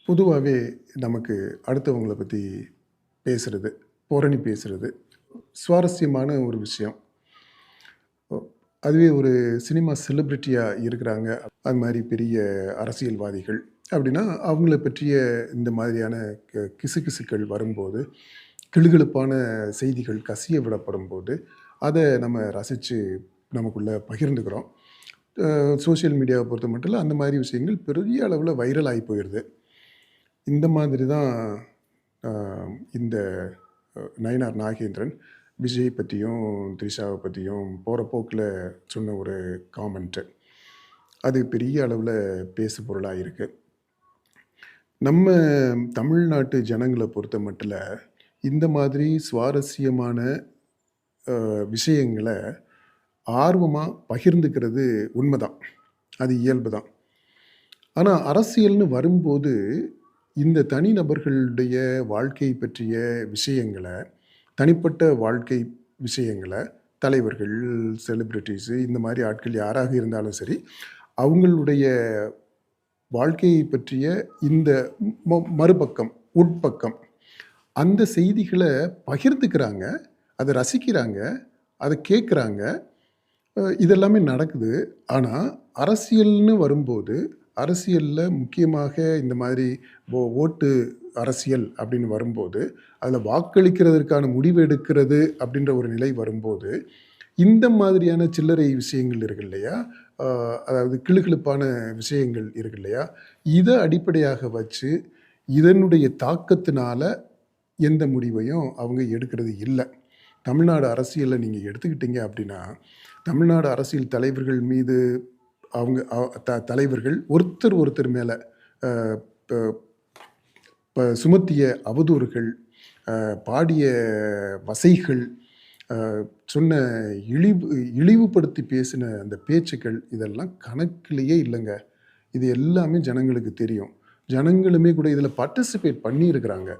பொதுவாகவே நமக்கு அடுத்தவங்கள பற்றி பேசுறது, புரணி பேசுறது சுவாரஸ்யமான ஒரு விஷயம். அதுவே ஒரு சினிமா செலிபிரிட்டியாக இருக்கிறாங்க, அது மாதிரி பெரிய அரசியல்வாதிகள் அப்படின்னா அவங்கள பற்றிய இந்த மாதிரியான கிசுகிசுக்கள் வரும்போது, கிளுகிளுப்பான செய்திகள் கசிய விடப்படும் போது, அதை நம்ம ரசித்து நமக்குள்ளே பகிர்ந்துக்கிறோம். சோஷியல் மீடியாவை பொறுத்த மட்டும் இல்லை, அந்த மாதிரி விஷயங்கள் பெரிய அளவில் வைரல் ஆகி போயிடுது. இந்த மாதிரி தான் இந்த நயினார் நாகேந்திரன் விஜய் பற்றியும் த்ரிஷாவை பற்றியும் போகிற போக்கில் சொன்ன ஒரு காமெண்ட்டு அது பெரிய அளவில் பேசு பொருளாக இருக்குது. நம்ம தமிழ்நாட்டு ஜனங்களை பொறுத்த மட்டும் இந்த மாதிரி சுவாரஸ்யமான விஷயங்களை ஆர்வமாக பகிர்ந்துக்கிறது உண்மைதான், அது இயல்பு தான். ஆனால் அரசியல்னு வரும்போது இந்த தனிநபர்களுடைய வாழ்க்கை பற்றிய விஷயங்களை, தனிப்பட்ட வாழ்க்கை விஷயங்களை தலைவர்கள், செலிப்ரிட்டிஸு இந்த மாதிரி ஆட்கள் யாராக இருந்தாலும் சரி, அவங்களுடைய வாழ்க்கையை பற்றிய இந்த மறுபக்கம், உட்பக்கம், அந்த செய்திகளை பகிர்ந்துக்கிறாங்க, அதை ரசிக்கிறாங்க, அதை கேட்குறாங்க, இதெல்லாமே நடக்குது. ஆனால் அரசியல்னு வரும்போது, அரசியலில் முக்கியமாக இந்த மாதிரி ஓட்டு அரசியல் அப்படின்னு வரும்போது, அதில் வாக்களிக்கிறதற்கான முடிவு எடுக்கிறது அப்படின்ற ஒரு நிலை வரும்போது, இந்த மாதிரியான சில்லறை விஷயங்கள் இருக்கு இல்லையா, அதாவது கிளுகிளுப்பான விஷயங்கள் இருக்கு இல்லையா, இதை அடிப்படையாக வச்சு இதனுடைய தாக்கத்தினால எந்த முடிவையும் அவங்க எடுக்கிறது இல்லை. தமிழ்நாடு அரசியலில் நீங்கள் எடுத்துக்கிட்டீங்க அப்படின்னா, தமிழ்நாடு அரசியல் தலைவர்கள் மீது அவங்க தலைவர்கள் ஒருத்தர் மேலே சுமத்திய அவதூறுகள், பாடிய வசைகள், சொன்ன இழிவுபடுத்தி பேசின அந்த பேச்சுக்கள், இதெல்லாம் கணக்கிலேயே இல்லைங்க. இது எல்லாமே ஜனங்களுக்கு தெரியும். ஜனங்களுமே கூட இதில் பார்ட்டிசிபேட் பண்ணியிருக்கிறாங்க,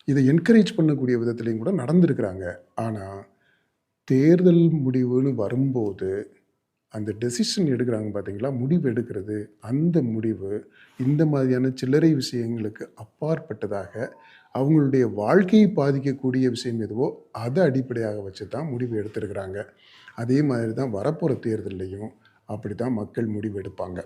இதை என்கரேஜ் பண்ணக்கூடிய விதத்துலையும் கூட நடந்திருக்கிறாங்க. ஆனால் தேர்தல் முடிவுன்னு வரும்போது அந்த டெசிஷன் எடுக்கிறாங்க பார்த்தீங்களா, முடிவு எடுக்கிறது, அந்த முடிவு இந்த மாதிரியான சில்லறை விஷயங்களுக்கு அப்பாற்பட்டதாக அவங்களுடைய வாழ்க்கையை பாதிக்கக்கூடிய விஷயம் எதுவோ அதை அடிப்படையாக வச்சு தான் முடிவு எடுத்திருக்கிறாங்க. அதே மாதிரி தான் வரப்போகிற தேர்தல்லையும் அப்படி தான் மக்கள் முடிவு எடுப்பாங்க.